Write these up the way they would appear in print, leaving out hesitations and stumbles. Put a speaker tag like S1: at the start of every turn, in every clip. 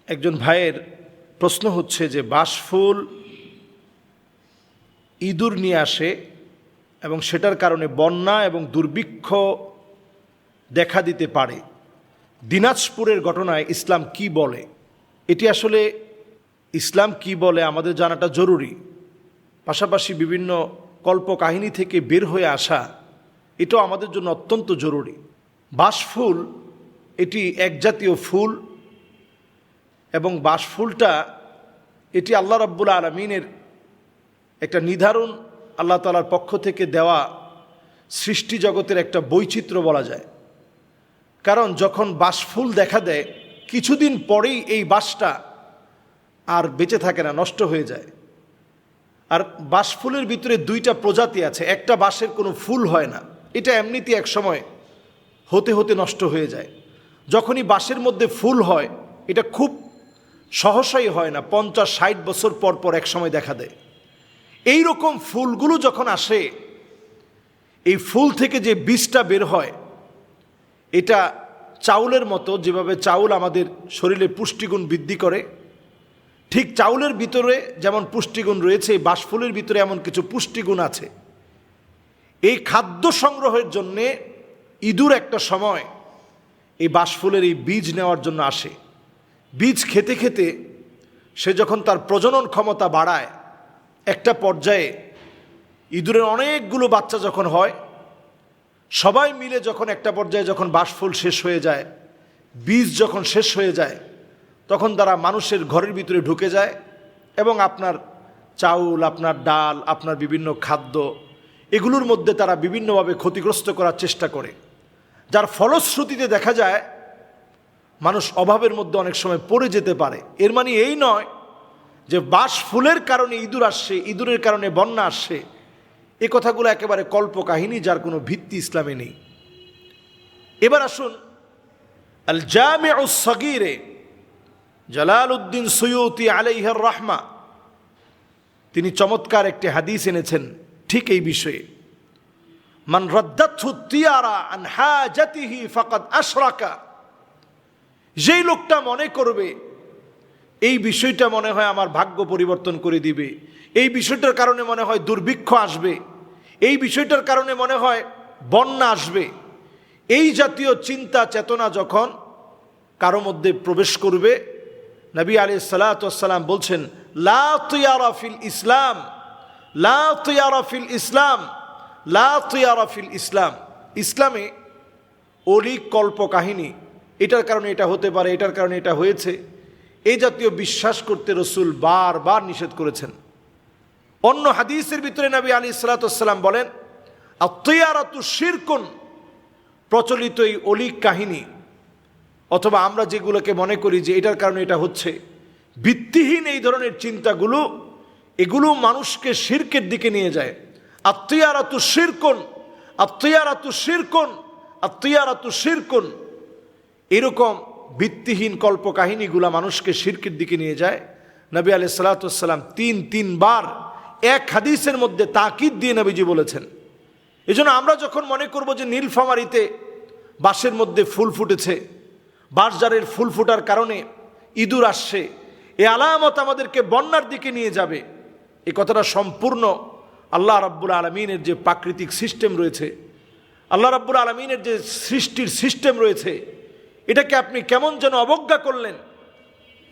S1: একজন ভাইয়ের প্রশ্ন হচ্ছে যে বাঁশফুল ইঁদুর নিয়ে আসে এবং সেটার কারণে বন্যা এবং দুর্ভিক্ষ দেখা দিতে পারে। দিনাজপুরের ঘটনায় ইসলাম কি বলে? এটি আসলে ইসলাম কি বলে আমাদের জানাটা জরুরি। পাশাপাশি বিভিন্ন কল্পকাহিনী থেকে বের হয়ে আসা এটাও আমাদের জন্য অত্যন্ত জরুরি। বাঁশফুল এটি এক জাতীয় ফুল এবং বাঁশফুলটা এটি আল্লাহ রাব্বুল আলামিনের একটা নির্ধারণ, আল্লাহ তাআলার পক্ষ থেকে দেওয়া সৃষ্টি জগতের একটা বৈচিত্র্য বলা যায়। কারণ যখন বাঁশফুল দেখা দেয় কিছুদিন পরেই এই বাঁশটা আর বেঁচে থাকে না, নষ্ট হয়ে যায়। আর বাঁশফুলের ভিতরে দুইটা প্রজাতি আছে, একটা বাঁশের কোনো ফুল হয় না, এটা এমনিতে এক সময় হতে হতে নষ্ট হয়ে যায়। যখনই বাঁশের মধ্যে ফুল হয় এটা খুব সহসাই হয় না, 50-60 বছর পর পর এক সময় দেখা দেয়। এই রকম ফুলগুলো যখন আসে, এই ফুল থেকে যে বীজটা বের হয় এটা চাউলের মতো। যেভাবে চাউল আমাদের শরীরে পুষ্টিগুণ বৃদ্ধি করে, ঠিক চাউলের ভিতরে যেমন পুষ্টিগুণ রয়েছে, এই বাঁশফুলের ভিতরে এমন কিছু পুষ্টিগুণ আছে। এই খাদ্য সংগ্রহের জন্যে ইঁদুর একটা সময় এই বাঁশফুলের এই বীজ নেওয়ার জন্য আসে। বীজ খেতে খেতে সে যখন তার প্রজনন ক্ষমতা বাড়ায়, একটা পর্যায়ে ইঁদুরের অনেকগুলো বাচ্চা যখন হয়, সবাই মিলে যখন একটা পর্যায়ে যখন বাঁশফুল শেষ হয়ে যায়, বীজ যখন শেষ হয়ে যায়, তখন তারা মানুষের ঘরের ভিতরে ঢুকে যায় এবং আপনার চাউল, আপনার ডাল, আপনার বিভিন্ন খাদ্য এগুলোর মধ্যে তারা বিভিন্নভাবে ক্ষতিগ্রস্ত করার চেষ্টা করে। যার ফলশ্রুতিতে দেখা যায় মানুষ অভাবের মধ্যে অনেক সময় পড়ে যেতে পারে। এর মানে এই নয় যে বাঁশফুলের কারণে ইঁদুর আসছে, ইঁদুরের কারণে বন্যা আসছে। এ কথাগুলো একেবারে কল্পকাহিনী, যার কোনো ভিত্তি ইসলামে নেই। এবার আসুন আল জামিউস সগীরে জালালউদ্দিন সুয়ুতি আলাইহির রাহমা, তিনি চমৎকার একটি হাদিস এনেছেন ঠিক এই বিষয়ে। মান রাদ্দাতহু তিয়ারা আন হাজাতিহি ফাকাদ আশরাকা, যেই লোকটা মনে করবে এই বিষয়টা মনে হয় আমার ভাগ্য পরিবর্তন করে দিবে, এই বিষয়টার কারণে মনে হয় দুর্ভিক্ষ আসবে, এই বিষয়টার কারণে মনে হয় বন্যা আসবে, এই জাতীয় চিন্তা চেতনা যখন কারো মধ্যে প্রবেশ করবে, নবী আলাইহিস সালাতু ওয়াস সালাম বলছেন লা তিয়ারা ফিল ইসলাম, লা তিয়ারা ফিল ইসলাম, লা তিয়ারা ফিল ইসলাম। ইসলামে অলিক কল্পকাহিনী, এটার কারণে এটা হতে পারে, এটার কারণে এটা হয়েছে, এই জাতীয় বিশ্বাস করতে রাসূল বারবার নিষেধ করেছেন। অন্য হাদিসের ভিতরে নবী আলাইহিস সালাতু ওয়াস সালাম বলেন আত-তিয়ারাতু শিরকুন, প্রচলিত এই অলিক কাহিনী অথবা আমরা যেগুলোকে মনে করি যে এটার কারণে এটা হচ্ছে, ভিত্তিহীন এই ধরনের চিন্তাগুলো, এগুলো মানুষকে শিরকের দিকে নিয়ে যায়। আত-তিয়ারাতু শিরকুন, আত-তিয়ারাতু শিরকুন, আত-তিয়ারাতু শিরকুন, এরকম ভিত্তিহীন কল্পকাহিনীগুলা মানুষকে শিরকের দিকে নিয়ে যায়। নবী আলাইহিস সালাতু ওয়াস সালাম তিনবার এক হাদিসের মধ্যে তাকিদ দিয়ে নবীজি বলেছেন। এজন্য আমরা যখন মনে করব যে নীলফামারীতে বাঁশের মধ্যে ফুল ফুটেছে, বাঁশঝাড়ের ফুল ফোটার কারণে ইঁদুর আসছে, এ আলামত আমাদেরকে বন্যার দিকে নিয়ে যাবে, এ কথাটা সম্পূর্ণ আল্লাহ রাব্বুল আলামিনের যে প্রাকৃতিক সিস্টেম রয়েছে, আল্লাহ রাব্বুল আলামিনের যে সৃষ্টির সিস্টেম রয়েছে, এটাকে আপনি কেমন যেন অবজ্ঞা করলেন।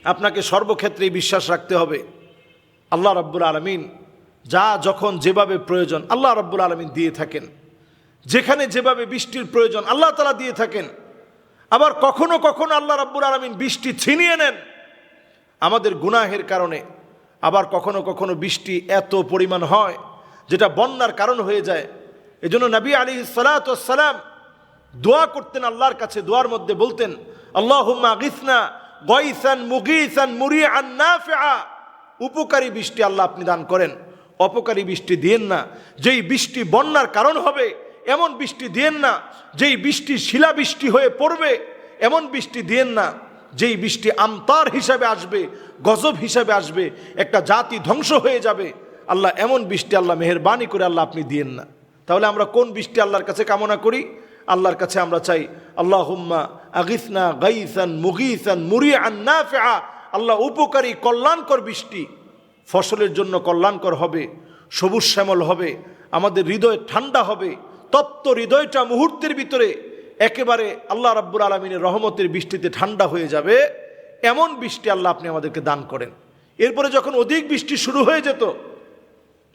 S1: আপনাকে সর্বক্ষেত্রে বিশ্বাস রাখতে হবে আল্লাহ রাব্বুল আলামিন যা যখন যেভাবে প্রয়োজন আল্লাহ রাব্বুল আলামিন দিয়ে থাকেন, যেখানে যেভাবে বৃষ্টির প্রয়োজন আল্লাহ তাআলা দিয়ে থাকেন। আবার কখনো কখনো আল্লাহ রাব্বুল আলামিন বৃষ্টি ছিনিয়ে নেন আমাদের গুনাহের কারণে। আবার কখনো কখনো বৃষ্টি এত পরিমাণ হয় যেটা বন্যার কারণ হয়ে যায়। এজন্য নবী আলাইহিস সালাতু ওয়াস সালাম দোয়া করতেন আল্লাহর কাছে, দোয়ার মধ্যে বলতেন আল্লাহুম্মা গিসনা গায়সান মুগীসান মুরিআন নাফিআ, উপকারী বৃষ্টি আল্লাহ আপনি দান করেন, অপকারী বৃষ্টি দিয়েন না। যেই বৃষ্টি বন্যার কারণ হবে এমন বৃষ্টি দিয়েন না, যেই বৃষ্টি শিলাবৃষ্টি হয়ে পড়বে এমন বৃষ্টি দিয়েন না, যেই বৃষ্টি আমতার হিসাবে আসবে, গজব হিসাবে আসবে, একটা জাতি ধ্বংস হয়ে যাবে। আল্লাহ এমন বৃষ্টি আল্লাহ মেহেরবানি করে আল্লাহ আপনি দিয়েন না। তাহলে আমরা কোন বৃষ্টি আল্লাহর কাছে কামনা করি? আল্লাহর কাছে আমরা চাই আল্লাহুম্মা আগিসনা গাইসান মুগীসান মুরিআন নাফিআ, আল্লাহ উপকারী কল্যাণকর বৃষ্টি, ফসলের জন্য কল্যাণকর হবে, সবুজ শ্যামল হবে, আমাদের হৃদয় ঠান্ডা হবে, তপ্ত হৃদয়টা মুহূর্তের ভিতরে একেবারে আল্লাহ রাব্বুল আলামিনের রহমতের বৃষ্টিতে ঠান্ডা হয়ে যাবে। এমন বৃষ্টি আল্লাহ আপনি আমাদেরকে দান করেন। এরপরে যখন অধিক বৃষ্টি শুরু হয়ে যেত,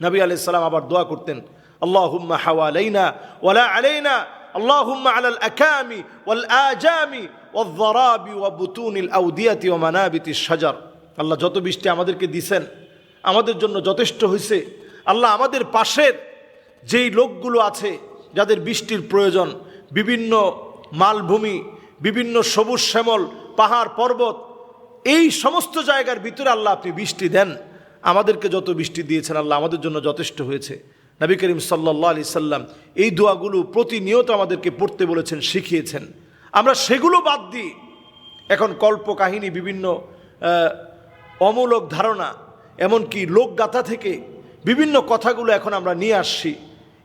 S1: নবী আলাইহিস সালাম আবার দোয়া করতেন, আল্লাহুম্মা হাওয়ালাইনা ওয়ালা আলাইনা, আল্লাহুম্মা আলাল আকামি ওয়াল আজামি ওয়াল যারাবি ওয়া বুতুনিল আউদিয়াতি ওয়া মানাবিতিশ শাজার। আল্লাহ যত বৃষ্টি আমাদেরকে দিছেন আমাদের জন্য যথেষ্ট হয়েছে। আল্লাহ আমাদের পাশের যেই লোকগুলো আছে যাদের বৃষ্টির প্রয়োজন, বিভিন্ন মালভূমি, বিভিন্ন সবুজ শ্যামল পাহাড় পর্বত, এই সমস্ত জায়গার ভিতরে আল্লাহ আপনি বৃষ্টি দেন। আমাদেরকে যত বৃষ্টি দিয়েছেন আল্লাহ আমাদের জন্য যথেষ্ট হয়েছে। নবী করিম সাল্লাল্লাহু আলাইহি সাল্লাম এই দোয়াগুলো প্রতিনিয়ত আমাদেরকে পড়তে বলেছেন, শিখিয়েছেন। আমরা সেগুলো বাদ দিই এখন কল্পকাহিনী, বিভিন্ন অমূলক ধারণা, এমনকি লোকগাথা থেকে বিভিন্ন কথাগুলো এখন আমরা নিয়ে আসছি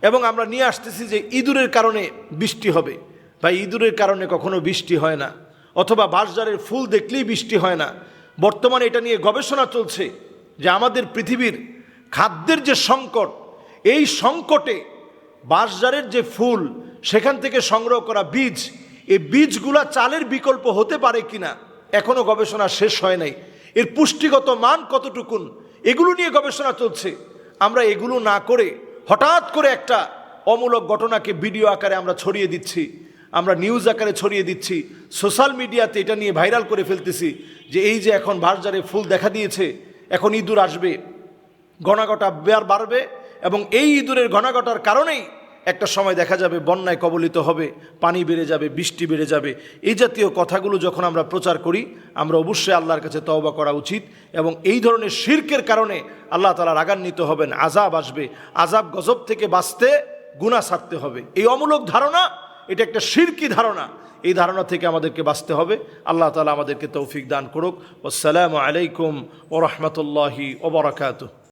S1: এবং আমরা নিয়ে আসতেছি যে ইঁদুরের কারণে বৃষ্টি হবে। ভাই, ইঁদুরের কারণে কখনো বৃষ্টি হয় না, অথবা বাঁশঝাড়ের ফুল দেখলেই বৃষ্টি হয় না। বর্তমানে এটা নিয়ে গবেষণা চলছে যে আমাদের পৃথিবীর খাদ্যের যে সংকট, এই সংকটে বাঁশঝাড়ের যে ফুল, সেখান থেকে সংগ্রহ করা বীজ, এই বীজগুলা চালের বিকল্প হতে পারে কিনা এখনো গবেষণা শেষ হয় নাই। এর পুষ্টিগত মান কতটুকুন, এগুলো নিয়ে গবেষণা চলছে। আমরা এগুলো না করে হঠাৎ করে একটা অমূলক ঘটনাকে ভিডিও আকারে আমরা ছড়িয়ে দিচ্ছি, আমরা নিউজ আকারে ছড়িয়ে দিচ্ছি, সোশ্যাল মিডিয়াতে এটা নিয়ে ভাইরাল করে ফেলতেছি যে এই যে এখন বাঁশঝাড়ে ফুল দেখা দিয়েছে, এখন ইঁদুর আসবে, ঘনাঘটা বাড়বে, এবং এই ইঁদুরের ঘনাঘটার কারণেই একটা সময় দেখা যাবে বন্যায় কবলিত হবে, পানি বেড়ে যাবে, বৃষ্টি বেড়ে যাবে। এই জাতীয় কথাগুলো যখন আমরা প্রচার করি, আমরা অবশ্যই আল্লাহর কাছে তওবা করা উচিত। এবং এই ধরনের শিরকের কারণে আল্লাহ তাআলা রাগান্বিত হবেন, আযাব আসবে। আযাব গজব থেকে বাঁচতে গুনাহ ছাড়তে হবে। এই অমূলক ধারণা, এটা একটা শিরকি ধারণা, এই ধারণা থেকে আমাদেরকে বাঁচতে হবে। আল্লাহ তাআলা আমাদেরকে তৌফিক দান করুক। আসসালামু আলাইকুম ওয়া রাহমাতুল্লাহি ওয়া বারাকাতুহু।